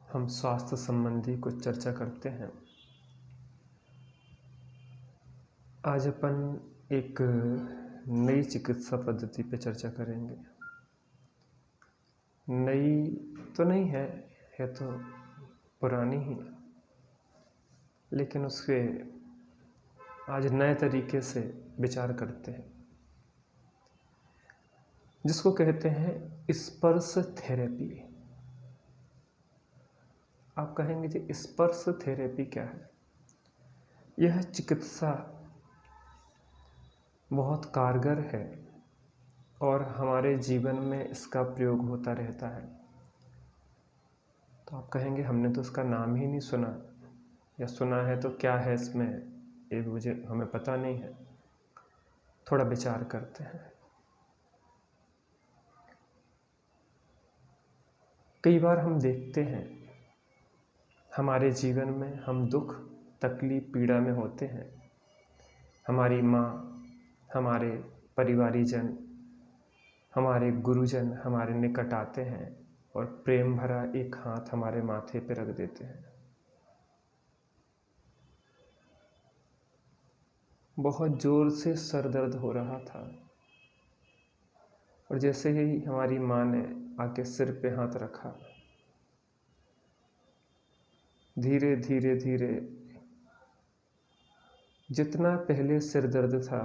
हम स्वास्थ्य संबंधी कुछ चर्चा करते हैं। आज अपन एक नई चिकित्सा पद्धति पे चर्चा करेंगे। नई तो नहीं है तो पुरानी ही, लेकिन उसके आज नए तरीके से विचार करते हैं, जिसको कहते हैं स्पर्श थेरेपी। आप कहेंगे जी स्पर्श थेरेपी क्या है? यह चिकित्सा बहुत कारगर है और हमारे जीवन में इसका प्रयोग होता रहता है। तो आप कहेंगे हमने तो इसका नाम ही नहीं सुना, या सुना है तो क्या है इसमें, ये हमें पता नहीं है। थोड़ा विचार करते हैं। कई बार हम देखते हैं हमारे जीवन में हम दुख तकलीफ पीड़ा में होते हैं। हमारी माँ, हमारे परिवारीजन, हमारे गुरुजन हमारे निकट आते हैं और प्रेम भरा एक हाथ हमारे माथे पर रख देते हैं। बहुत जोर से सर दर्द हो रहा था और जैसे ही हमारी माँ ने आके सिर पे हाथ रखा, धीरे धीरे धीरे जितना पहले सिर दर्द था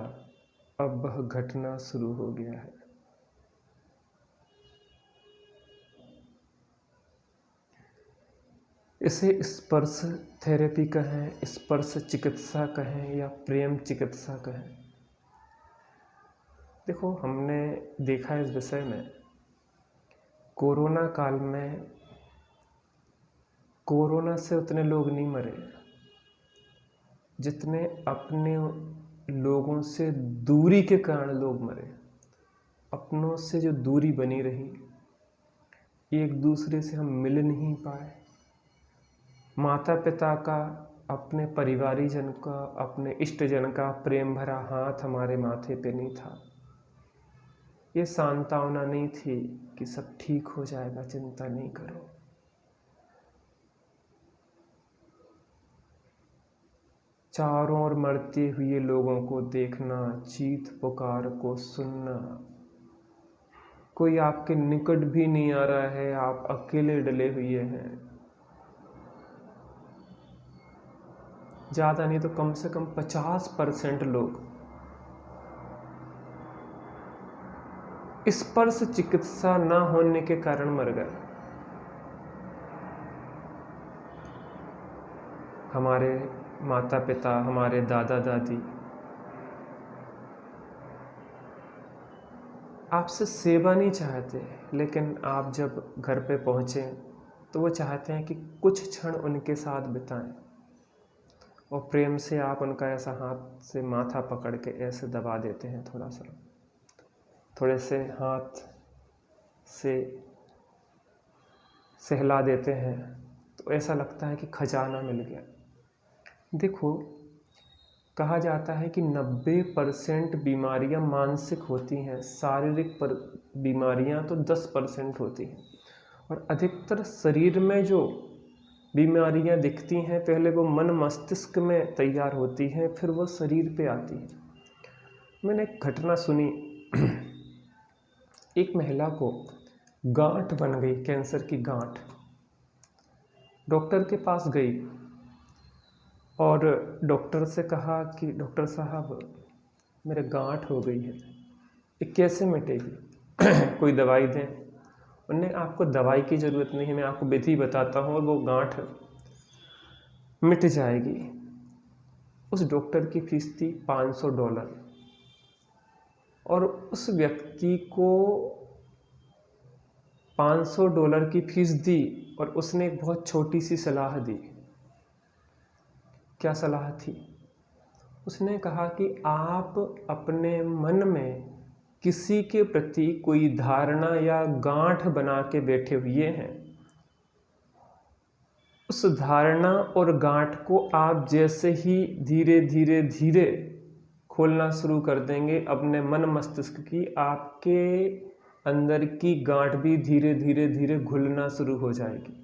अब वह घटना शुरू हो गया है। इसे स्पर्श थेरेपी कहें, स्पर्श चिकित्सा कहें या प्रेम चिकित्सा कहें। देखो, हमने देखा इस विषय में कोरोना काल में कोरोना से उतने लोग नहीं मरे जितने अपने लोगों से दूरी के कारण लोग मरे। अपनों से जो दूरी बनी रही, एक दूसरे से हम मिल नहीं पाए, माता पिता का, अपने परिवारीजन का, अपने इष्टजन का प्रेम भरा हाथ हमारे माथे पे नहीं था। ये सांत्वना नहीं थी कि सब ठीक हो जाएगा, चिंता नहीं करो। चारों ओर मरते हुए लोगों को देखना, चीख पुकार को सुनना, कोई आपके निकट भी नहीं आ रहा है, आप अकेले डले हुए हैं। ज़्यादा नहीं तो कम से कम 50% लोग स्पर्श चिकित्सा न होने के कारण मर गए। हमारे माता पिता, हमारे दादा दादी आपसे सेवा नहीं चाहते, लेकिन आप जब घर पे पहुँचे तो वो चाहते हैं कि कुछ क्षण उनके साथ बिताएं और प्रेम से आप उनका ऐसा हाथ से माथा पकड़ के ऐसे दबा देते हैं, थोड़े से हाथ से सहला देते हैं, तो ऐसा लगता है कि खजाना मिल गया। देखो, कहा जाता है कि 90% बीमारियां मानसिक होती हैं, शारीरिक बीमारियां तो 10% होती हैं। और अधिकतर शरीर में जो बीमारियां दिखती हैं, पहले वो मन मस्तिष्क में तैयार होती हैं, फिर वो शरीर पे आती हैं। मैंने एक घटना सुनी। एक महिला को गांठ बन गई, कैंसर की गांठ। डॉक्टर के पास गई और डॉक्टर से कहा कि डॉक्टर साहब, मेरे गांठ हो गई है, ये कैसे मिटेगी? कोई दवाई दें। उन्होंने आपको दवाई की ज़रूरत नहीं है, मैं आपको विधि बताता हूँ और वो गांठ मिट जाएगी। उस डॉक्टर की फीस थी $500 और उस व्यक्ति को $500 की फीस दी और उसने एक बहुत छोटी सी सलाह दी। क्या सलाह थी? उसने कहा कि आप अपने मन में किसी के प्रति कोई धारणा या गांठ बना के बैठे हुए हैं, उस धारणा और गांठ को आप जैसे ही धीरे धीरे धीरे खोलना शुरू कर देंगे अपने मन मस्तिष्क की, आपके अंदर की गांठ भी धीरे धीरे धीरे घुलना शुरू हो जाएगी।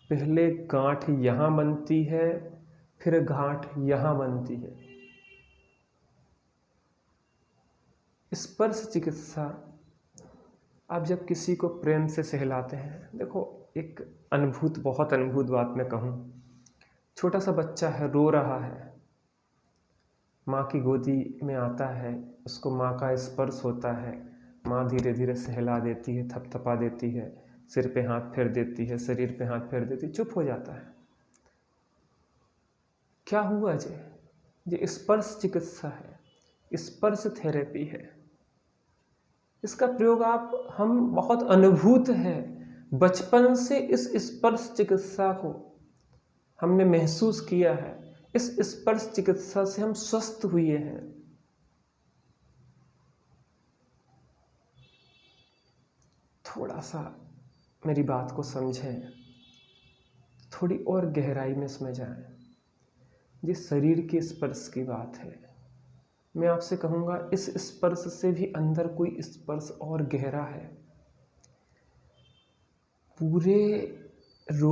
पहले गांठ यहाँ बनती है, फिर गांठ यहाँ बनती है। स्पर्श चिकित्सा, आप जब किसी को प्रेम से सहलाते हैं, देखो एक बहुत अनुभूत बात मैं कहूँ, छोटा सा बच्चा है, रो रहा है, माँ की गोदी में आता है, उसको माँ का स्पर्श होता है, माँ धीरे धीरे सहला देती है, थपथपा देती है, सिर पे हाथ फेर देती है, शरीर पे हाथ फेर देती है, चुप हो जाता है। क्या हुआ ये स्पर्श चिकित्सा है, स्पर्श थेरेपी है। इसका प्रयोग हम बहुत अनुभूत है, बचपन से इस स्पर्श चिकित्सा को हमने महसूस किया है, इस स्पर्श चिकित्सा से हम स्वस्थ हुए हैं। थोड़ा सा मेरी बात को समझें, थोड़ी और गहराई में इसमें जाएं। ये शरीर के स्पर्श की बात है। मैं आपसे कहूँगा इस स्पर्श से भी अंदर कोई स्पर्श और गहरा है।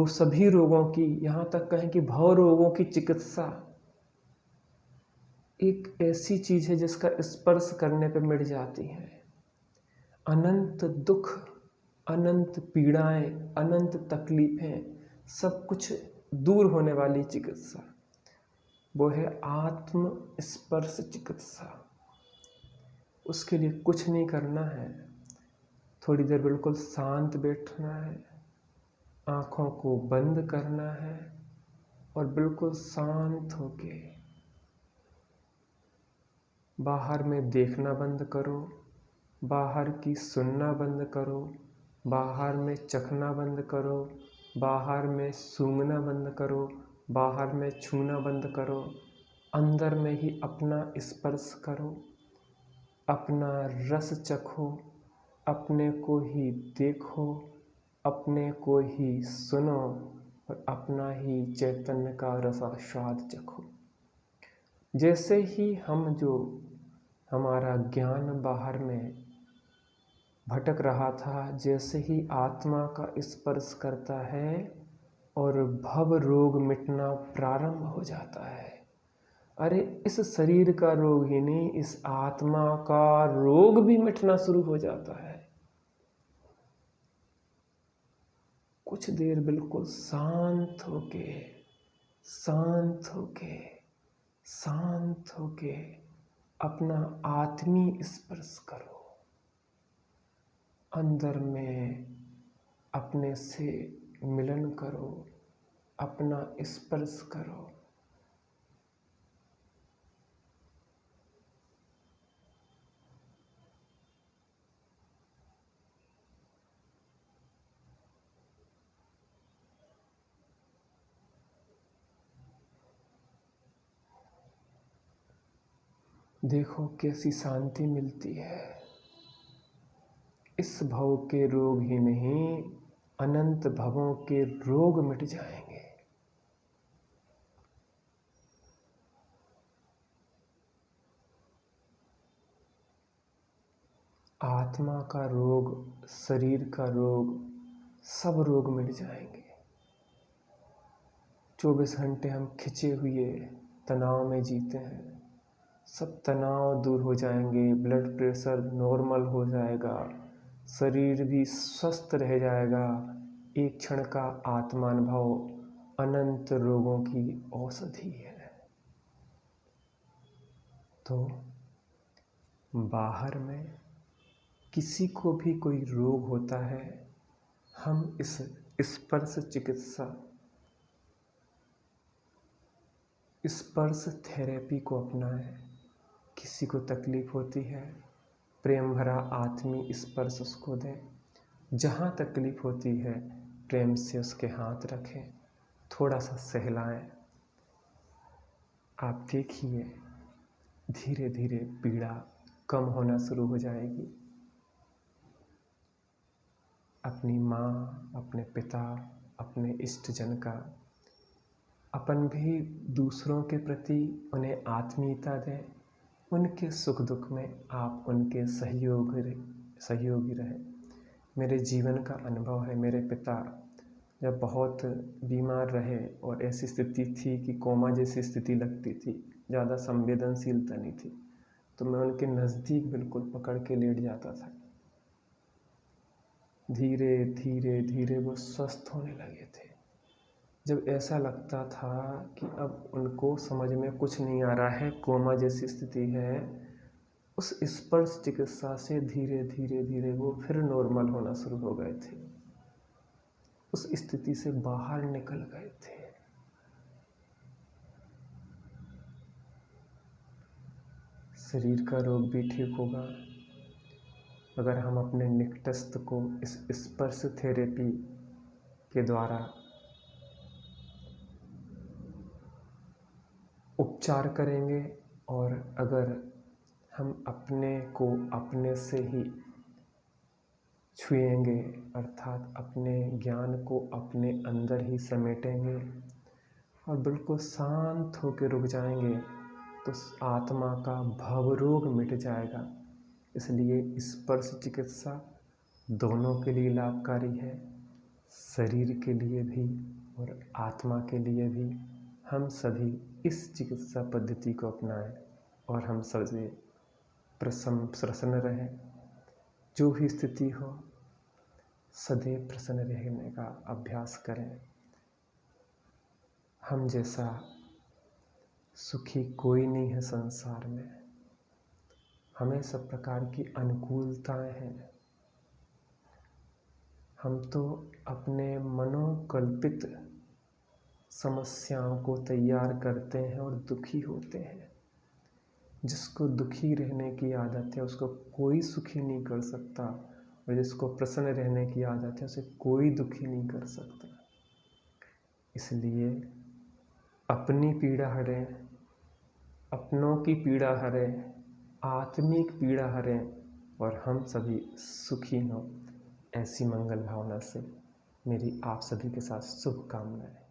सभी रोगों की, यहाँ तक कहें कि भव रोगों की चिकित्सा एक ऐसी चीज़ है जिसका स्पर्श करने पर मिट जाती है। अनंत दुख, अनंत पीड़ाएं, अनंत तकलीफें, सब कुछ दूर होने वाली चिकित्सा वो है आत्म स्पर्श चिकित्सा। उसके लिए कुछ नहीं करना है, थोड़ी देर बिल्कुल शांत बैठना है, आँखों को बंद करना है और बिल्कुल शांत होके बाहर में देखना बंद करो, बाहर की सुनना बंद करो, बाहर में चखना बंद करो, बाहर में सूंघना बंद करो, बाहर में छूना बंद करो, अंदर में ही अपना स्पर्श करो, अपना रस चखो, अपने को ही देखो, अपने को ही सुनो और अपना ही चैतन्य का रसास्वाद चखो। जैसे ही हमारा ज्ञान बाहर में भटक रहा था, जैसे ही आत्मा का स्पर्श करता है और भव रोग मिटना प्रारंभ हो जाता है। अरे इस शरीर का रोग ही नहीं, इस आत्मा का रोग भी मिटना शुरू हो जाता है। कुछ देर बिल्कुल शांत होके, शांत होके, शांत होके अपना आत्मी स्पर्श करो। अंदर में अपने से मिलन करो, अपना स्पर्श करो। देखो कैसी शांति मिलती है। इस भव के रोग ही नहीं, अनंत भवों के रोग मिट जाएंगे। आत्मा का रोग, शरीर का रोग, सब रोग मिट जाएंगे। 24 घंटे हम खिंचे हुए तनाव में जीते हैं, सब तनाव दूर हो जाएंगे, ब्लड प्रेशर नॉर्मल हो जाएगा, शरीर भी स्वस्थ रह जाएगा। एक क्षण का आत्मानुभव अनंत रोगों की औषधि है। तो बाहर में किसी को भी कोई रोग होता है, हम इस स्पर्श चिकित्सा, स्पर्श थेरेपी को अपनाएं। किसी को तकलीफ होती है, प्रेम भरा आत्मी स्पर्श उसको दें। जहाँ तकलीफ होती है प्रेम से उसके हाथ रखें, थोड़ा सा सहलाएं। आप देखिए धीरे धीरे पीड़ा कम होना शुरू हो जाएगी। अपनी माँ, अपने पिता, अपने इष्टजन का, अपन भी दूसरों के प्रति उन्हें आत्मीयता दें। उनके सुख दुख में आप उनके सहयोगी रहें। मेरे जीवन का अनुभव है, मेरे पिता जब बहुत बीमार रहे और ऐसी स्थिति थी कि कोमा जैसी स्थिति लगती थी, ज़्यादा संवेदनशीलता नहीं थी, तो मैं उनके नज़दीक बिल्कुल पकड़ के लेट जाता था। धीरे धीरे धीरे वो स्वस्थ होने लगे थे। जब ऐसा लगता था कि अब उनको समझ में कुछ नहीं आ रहा है, कोमा जैसी स्थिति है, उस स्पर्श चिकित्सा से धीरे धीरे धीरे वो फिर नॉर्मल होना शुरू हो गए थे, उस स्थिति से बाहर निकल गए थे। शरीर का रोग भी ठीक होगा अगर हम अपने निकटस्थ को इस स्पर्श थेरेपी के द्वारा उपचार करेंगे, और अगर हम अपने को अपने से ही छुएंगे, अर्थात अपने ज्ञान को अपने अंदर ही समेटेंगे और बिल्कुल शांत होकर रुक जाएंगे, तो आत्मा का भवरोग मिट जाएगा। इसलिए स्पर्श चिकित्सा दोनों के लिए लाभकारी है, शरीर के लिए भी और आत्मा के लिए भी। हम सभी इस चिकित्सा पद्धति को अपनाएं और हम सभी प्रसन्न रहें। जो भी स्थिति हो, सदैव प्रसन्न रहने का अभ्यास करें। हम जैसा सुखी कोई नहीं है संसार में। हमें सब प्रकार की अनुकूलताएं हैं। हम तो अपने मनोकल्पित समस्याओं को तैयार करते हैं और दुखी होते हैं। जिसको दुखी रहने की आदत है उसको कोई सुखी नहीं कर सकता, और जिसको प्रसन्न रहने की आदत है उसे कोई दुखी नहीं कर सकता। इसलिए अपनी पीड़ा हरें, अपनों की पीड़ा हरें, आत्मिक पीड़ा हरें, और हम सभी सुखी हों। ऐसी मंगल भावना से मेरी आप सभी के साथ शुभकामनाएं।